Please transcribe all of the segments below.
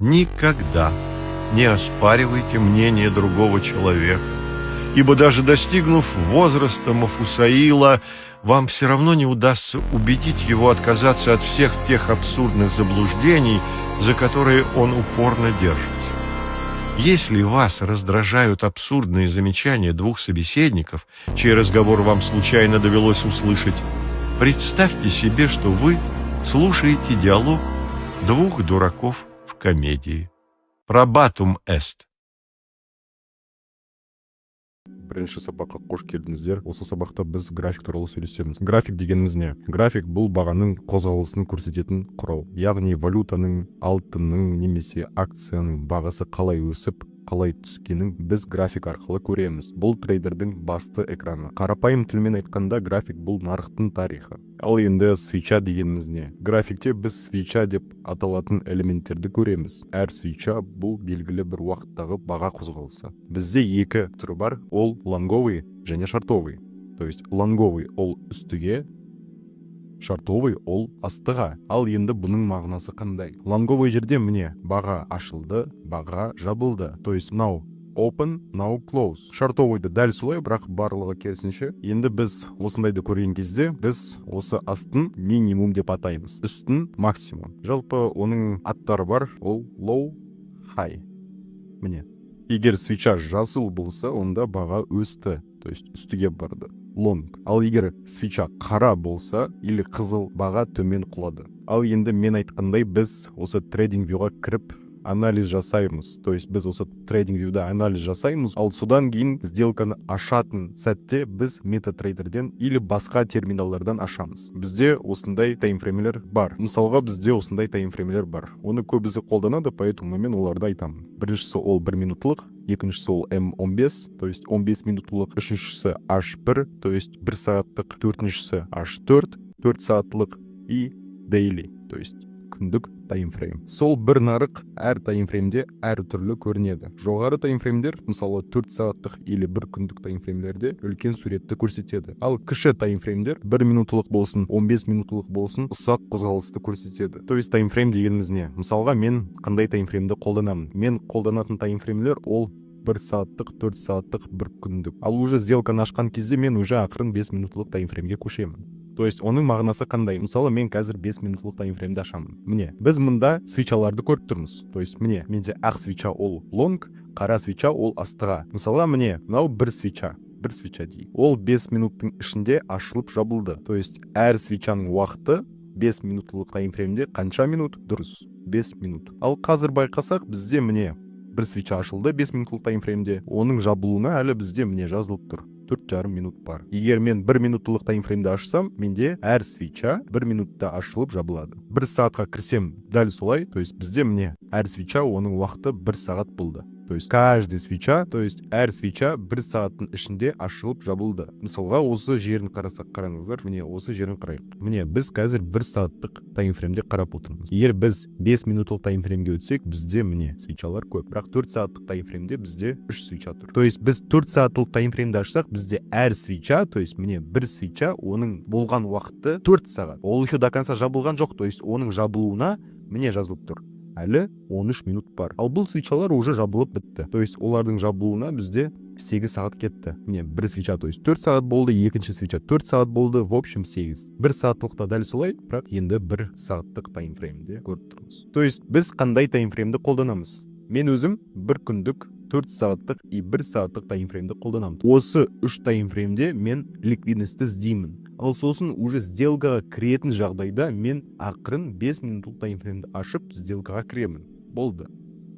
Никогда не оспаривайте мнение другого человека, ибо даже достигнув возраста Мафусаила, вам все равно не удастся убедить его отказаться от всех тех абсурдных заблуждений, за которые он упорно держится. Если вас раздражают абсурдные замечания двух собеседников, чей разговор вам случайно довелось услышать, представьте себе, что вы слушаете диалог двух дураков в комедии. Probatum est. Бірінші сабаққа қош келдіңіздер. Осы сабақта біз график туралы сөйлесеміз. График дегеніміз не? График бұл бағаның қозғалысын көрсететін құрал. Яғни валютаның, алтынның немесе акцияның бағасы қалай өсіп, қалай түскенін біз график арқылы көреміз. Бұл трейдердің басты экраны. Қарапайым тілмен айтқанда график бұл нарықтың тарихы. Ал енді свеча дегеніміз не? Графикте біз свеча деп аталатын элементтерді көреміз. Әр свеча бұл белгілі бір уақыттағы баға қозғалысы. Бізде екі түрі бар, ол лонговый және шартовый. То есть лонговый ол үстіге, шартовый ол астыға. Ал енді бұның мағынасы қандай? Лонговый жерде міне баға ашылды, баға жабылды. То есть now open, now close. Шартовыйды дәл солай, бірақ барлығы керісінше. Енді біз осындайды көрген кезде біз осы астын минимум деп атаймыз, үстін максимум. Жалпы оның аттары бар, ол low, high. Міне. Егер свеча жасыл болса, онда баға өсті, то есть үстіге барды. Long. Ал егер свеча қара болса, или қызыл, баға төмен құлады. Ал енді мен айтқандай біз осы трейдинг вьюға кіріп анализ жасаймыз. То есть біз осы трейдинг вьюда анализ жасаймыз, ал содан кейін сделканы ашатын сәтте біз метатрейдерден или басқа терминалдардан ашамыз. Бізде осындай таймфреймлер бар. Мысалға бізде осындай таймфреймлер бар. Оны көбісі қолданады, поэтому мен оларды айтамын. Біріншісі ол 1 минутлық, екіншісі ол М15, то есть 15 минутлық, үшіншісі H1, то есть 1 сағаттық, төртіншісі H4, 4 сағатлық и daily, то есть күндік таймфрейм. Сол бір нарық әр таймфреймде әр түрлі көрінеді. Жоғары таймфреймдер, мысалы 4 сағаттық или 1 күндік таймфреймдерде үлкен суретті көрсетеді. Ал кіші таймфреймдер 1 минутлық болсын, 15 минутлық болсын, ұсақ қозғалысты көрсетеді. То есть таймфрейм дегеніміз не? Мысалға мен қандай таймфреймді қолданамын? Мен қолданатын таймфреймлер ол 1 сағаттық, 4 сағаттық, 1 күндік. Ал уже сделканы ашқан кезде мен уже ақырын 5 минутлық таймфреймге көшемін. То есть оның мағынасы қандай? Мысалы мен қазір 5 минутлық таймфреймді ашамын. Міне, біз мұнда свечаларды көріп тұрмыз. То есть міне, менде ақ свеча ол long, қара свеча ол астыға. Мысалға міне, мынау бір свеча дейік. Ол 5 минуттың ішінде ашылып жабылды. То есть әр свечаның уақыты 5 минутлық таймфреймде қанша минут? Дұрыс, 5 минут. Ал қазір байқасақ, бізде міне бір свеча ашылды 5 минутлық таймфреймде. Оның жабылуына әлі бізде міне жазылып тұр. 4,5 минут бар. Егер мен 1 минутлық таймфреймді ашсам, менде әр свеча 1 минутта ашылып жабылады. 1 сағатқа кірсем, дәл солай, то есть бізде міне әр свеча оның уақыты 1 сағат болды. То есть каждый свеча, то есть әр свеча 1 сағаттың ішінде ашылып жабылды. Мысалға осы жерін қарасақ, қараңыздар, міне осы жерін қарайық. Міне біз қазір 1 сағаттық таймфреймде қарап отырмыз. Егер біз 5 минутлық таймфреймге өтсек, бізде міне свечалар көп. Бірақ 4 сағаттық таймфреймде бізде 3 свеча тұр. То есть біз 4 сағаттық таймфреймді ашсақ, бізде әр свеча, то есть міне бір свеча, оның болған уақыты 4 сағат. Ол еще до конца жабылған жоқ, то есть оның жабылуына міне жазылып тұр. Әлі 13 минут бар. Ал бұл свечалар уже жабылып бітті. То есть олардың жабылуына бізде 8 сағат кетті. Міне бір свеча, то есть 4 сағат болды, екінші свеча 4 сағат болды, в общем 8. 1 сағаттықта дәл солай, бірақ енді 1 сағаттық таймфреймде көріп тұрмыз. То есть біз қандай таймфреймді қолданамыз? Мен өзім 1 күндік 4 сағаттық и 1 сағаттық таймфреймді қолданамын. Осы 3 таймфреймде мен ликвидностьті іздеймін. Ал сосын уже сделкаға кіретін жағдайда мен ақырын 5 минутлық таймфреймді ашып сделкаға кіремін. Болды.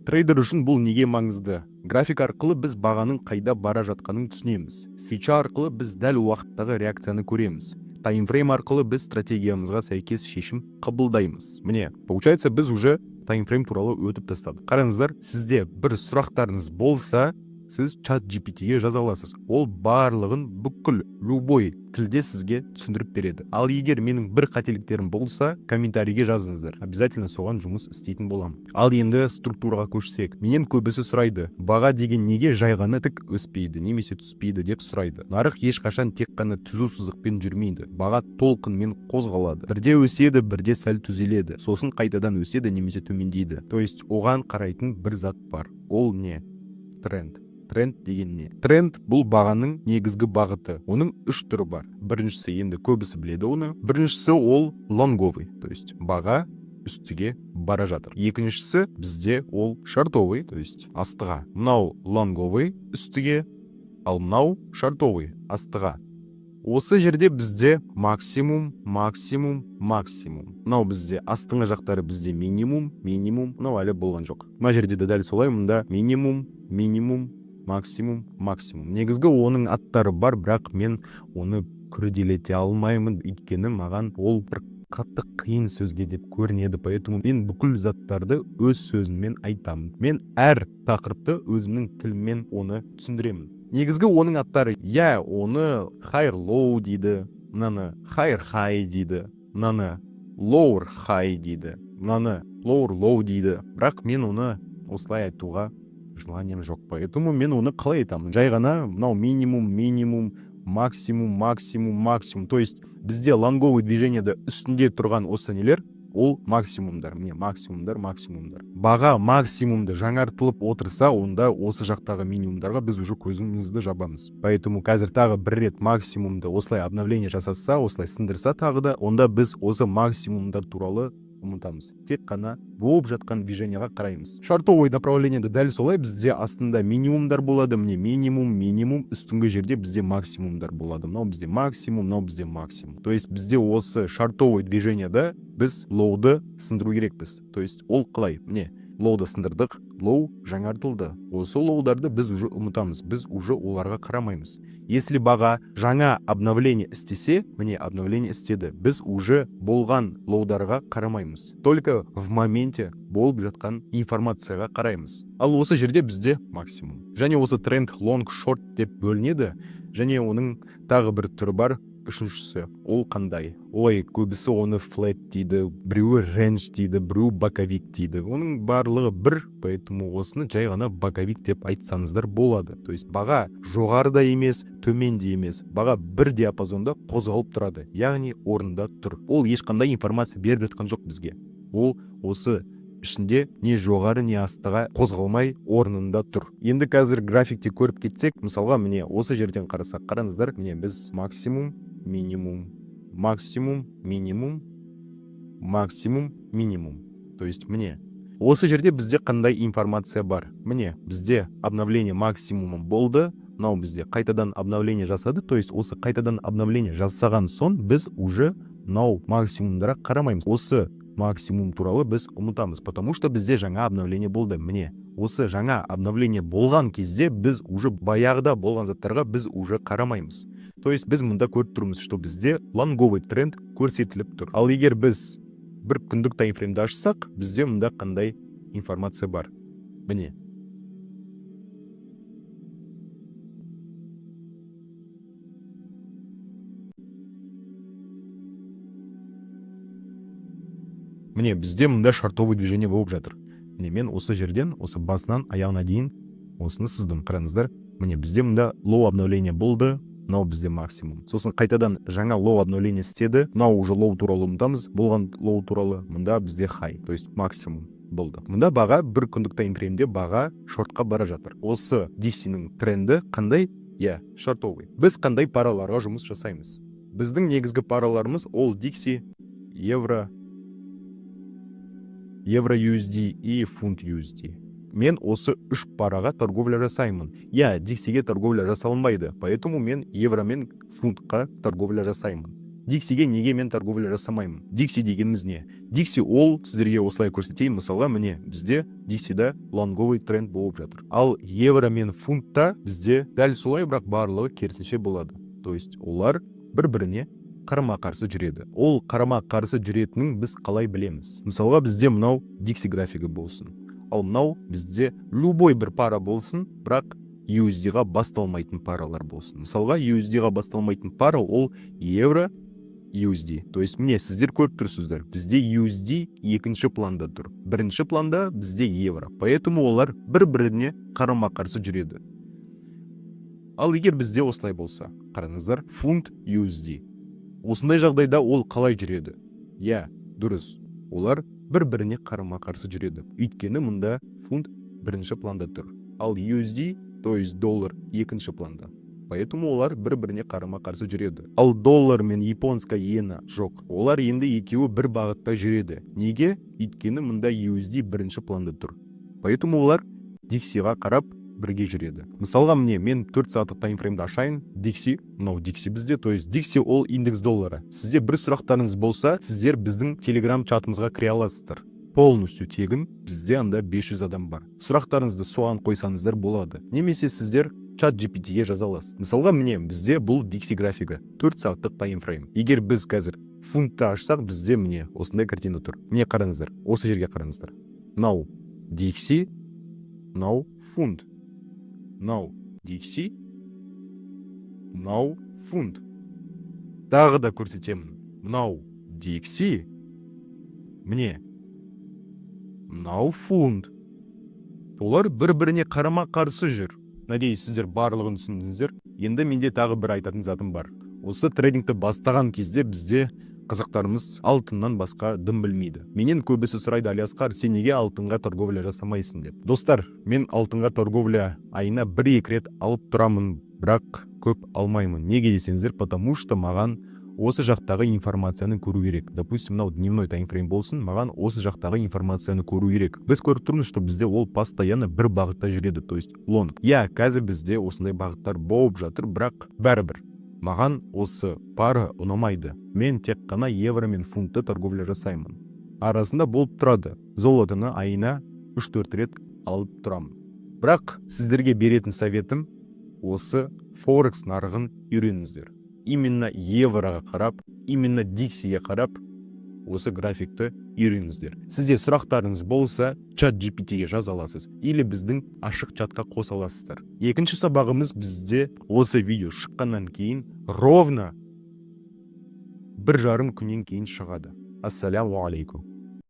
Трейдер үшін бұл неге маңызды? График арқылы біз бағаның қайда бара жатқанын түсінеміз. Свеча арқылы біз дәл уақыттағы реакцияны көреміз. Таймфрейм арқылы біз стратегиямызға сәйкес шешім қабылдаймыз. Міне, получается біз уже таймфрейм туралы өтіп тастадық. Қараңыздар, сізде бір сұрақтарыңыз болса, сіз чат GPT-ге жаза аласыз. Ол барлығын бүкіл любой тілде сізге түсіндіріп береді. Ал егер менің бір қателіктерім болса, комментарийге жазыңыздар. Обязательно соған жұмыс істейтін боламын. Ал енді структураға көшсек, менен көбісі сұрайды, баға деген неге жай ғана тік өспейді, немесе түспейді деп сұрайды. Нарық ешқашан тек қана түзу сызықпен жүрмейді. Баға толқынмен қозғалады. Бірде өседі, бірде сәл түзеледі. Сосын қайтадан өседі немесе төмендейді. То есть оған қарайтын бір зат бар. Ол не? Тренд. Тренд деген не? Тренд бұл бағаның негізгі бағыты. Оның үш түрі бар. Біріншісі, енді көбісі біледі оны. Біріншісі ол лонговый, то есть баға үстіге бара жатыр. Екіншісі бізде ол шартовый, то есть астыға. Мынау лонговый үстіге, ал мынау шартовый астыға. Осы жерде бізде максимум. Мынау бізде астыңғы жақтары бізде минимум. Мынау әлі болған жоқ. Мына жерде де дәл солай, мұнда минимум, максимум. Негізгі оның аттары бар, бірақ мен оны күрделете алмаймын, өйткені маған ол бір қатты қиын сөзге деп көрінеді, поэтому мен бүкіл заттарды өз сөзіммен айтамын. Мен әр тақырыпты өзімнің тіліммен оны түсіндіремін. Негізгі оның аттары, оны higher low дейді, мынаны higher high дейді, мынаны lower high дейді, мынаны lower low дейді. Бірақ мен оны осылай айтуға желанием жоқ, поэтому мен оны қалай айтамын? Жай ғана мынау минимум, максимум. То есть бізде лонговый движениеде үстінде тұрған осы нелер, ол максимумдар. Міне максимумдар. Баға максимумды жаңартылып отырса, онда осы жақтағы минимумдарға біз уже көзімізді жабамыз. Поэтому қазір тағы бір рет максимумды осылай обновление жасаса, осылай сындырса тағы да, онда біз осы максимумдар туралы ұмытамыз. Тек қана болып жатқан движенияға қараймыз. Шартовый направлениеде дәл солай, бізде астында минимумдар болады. Міне минимум, үстіңгі жерде бізде максимумдар болады. Мынау бізде максимум. То есть бізде осы шартовый движениеде біз лоуды сындыру керекпіз. То есть ол қалай? Міне лоуды сындырдық, лоу жаңартылды. Осы лоударды біз уже ұмытамыз. Біз уже оларға қарамаймыз. Если баға жаңа обновление істесе, міне обновление істеді. Біз уже болған лоударға қарамаймыз. Только в моменте болып жатқан информацияға қараймыз. Ал осы жерде бізде максимум. Және осы тренд long short деп бөлінеді. Және оның тағы бір түрі бар. Үшіншісі, ол қандай? Ой, көбісі оны flat дейді, біреуі range дейді, біреуі боковик дейді. Оның барлығы бір, поэтому осыны жай ғана боковик деп айтсаңыздар болады. То есть баға жоғарыда емес, төменде емес. Баға бір диапазонда қозғалып тұрады, яғни орнында тұр. Ол ешқандай информация беріп жатқан жоқ бізге. Ол осы ішінде не жоғары, не астыға қозғалмай орнында тұр. Енді қазір графикте көріп кетсек, мысалға міне осы жерден қарасақ, қараңыздар, міне біз максимум, минимум. То есть міне осы жерде бізде қандай информация бар? Міне бізде обновление максимумы болды. Мынау бізде қайтадан обновление жасады. То есть осы қайтадан обновление жасаған соң біз уже мынау максимумдарға қарамаймыз. Осы максимум туралы біз ұмытамыз, потому что бізде жаңа обновление болды. Міне осы жаңа обновление болған кезде біз уже баяғыда болған заттарға біз уже қарамаймыз. То есть біз мұнда көріп тұрмыз, что бізде лонговый тренд көрсетіліп тұр. Ал егер біз бір күндік таймфреймді ашсақ, бізде мұнда қандай информация бар? Міне. Міне бізде мұнда шартовый движение болып жатыр. Міне мен осы жерден, осы басынан аяғына дейін осыны сыздым. Қараңыздар. Міне бізде мұнда лоу обновление болды. Мынау бізде максимум. Сосын қайтадан жаңа лоу обновление істеді. Мынау уже лоу туралы ұмытамыз. Болған лоу туралы. Мұнда бізде хай, то есть максимум болды. Мұнда баға бір күндік таймфреймде баға шортқа бара жатыр. Осы DXY-ның тренді қандай? Шортовый. Біз қандай параларға жұмыс жасаймыз? Біздің негізгі параларымыз ол DXY, евро USD и фунт USD. Мен осы үш параға торговля жасаймын. DXY-ге торговля жасалынбайды, поэтому мен евро мен фунтқа торговля жасаймын. DXY-ге неге мен торговля жасамаймын? DXY дегеніміз не? DXY ол сіздерге осылай көрсетейін. Мысалға міне бізде DXY-да лонговый тренд болып жатыр. Ал евро мен фунтта бізде дәл солай, бірақ барлығы керісінше болады. То есть олар бір-біріне қарама-қарсы жүреді. Ол қарама-қарсы жүретінін біз қалай білеміз? Мысалға бізде мынау DXY графигі болсын. Ал мынау бізде любой бір пара болсын, бірақ USD-ға басталмайтын паралар болсын. Мысалға, USD-ға басталмайтын пара ол евро USD. То есть міне сіздер көріп тұрсыздар. Бізде USD екінші планда тұр. Бірінші планда бізде евро. Поэтому олар бір-біріне қарама-қарсы жүреді. Ал егер бізде осылай болса, қараңыздар, фунт USD. Осындай жағдайда ол қалай жүреді? Я, дұрыс. Олар бір-біріне қарама-қарсы жүреді. Өйткені мұнда фунт бірінші планда тұр. Ал USD, то есть доллар, екінші планда. Поэтому олар бір-біріне қарама-қарсы жүреді. Ал доллар мен японская иена жоқ. Олар енді екеуі бір бағытта жүреді. Неге? Өйткені мұнда USD бірінші планда тұр. Поэтому олар Dixie-ға қарап бірге жүреді. Мысалға мен 4 сағаттық таймфреймді ашайын. Dixie, мынау Dixie бізде, то есть Dixie ол индекс доллары. Сізде бір сұрақтарыңыз болса, сіздер біздің Telegram чатымызға кіре аласыздар. Полностью тегін, бізде анда 500 адам бар. Сұрақтарыңызды соған қойсаңыздар болады. Немесе сіздер чат GPT-ге жаза аласыз. Мысалға бізде бұл Dixie графигі 4 сағаттық таймфрейм. Егер біз қазір фунтты ашсақ, бізде осындай картина тұр. Міне қараңыздар, осы жерге қараңыздар. Now Dixie, now фунт. Now Dixie, now фунт. Тағы да көрсетемін. Now Dixie, міне now фунт. Олар бір-біріне қарама-қарсы жүр. Надеюсь, сіздер барлығын түсіндіңіздер. Енді менде тағы бір айтатын затым бар. Осы трейдингті бастаған кезде бізде қазақтарымыз алтыннан басқа дым білмейді. Менен көбісі сұрайды: Алиасқар, сен неге алтынға торговля жасамайсың деп. Достар, мен алтынға торговля айына 1-2 рет алып тұрамын, бірақ көп алмаймын. Неге десеңіздер, потому что маған осы жақтағы информацияны көру керек. Допустим, мынау дневной таймфрейм болсын, маған осы жақтағы информацияны көру керек. Біз көріп тұрмыз, что бізде ол постоянно бір бағытта жүреді, то есть лонг. Я, қазір бізде осындай бағыттар болып жатыр, бірақ бәрібір маған осы пара ұнамайды. Мен тек қана евро мен фунтты торговля жасаймын. Арасында болып тұрады. Золотыны айына 3-4 рет алып тұрамын. Бірақ сіздерге беретін советім осы форекс нарығын үйреніңіздер. Именно евроға қарап, именно Dixie-ге қарап, осы графикті үйреніңіздер. Сізде сұрақтарыңыз болса, чат GPT-ге жаза аласыз, или біздің ашық чатқа қоса аласыздар. Екінші сабағымыз бізде осы видео шыққаннан кейін ровно 1,5 күннен кейін шығады. Ассаляму алейкум.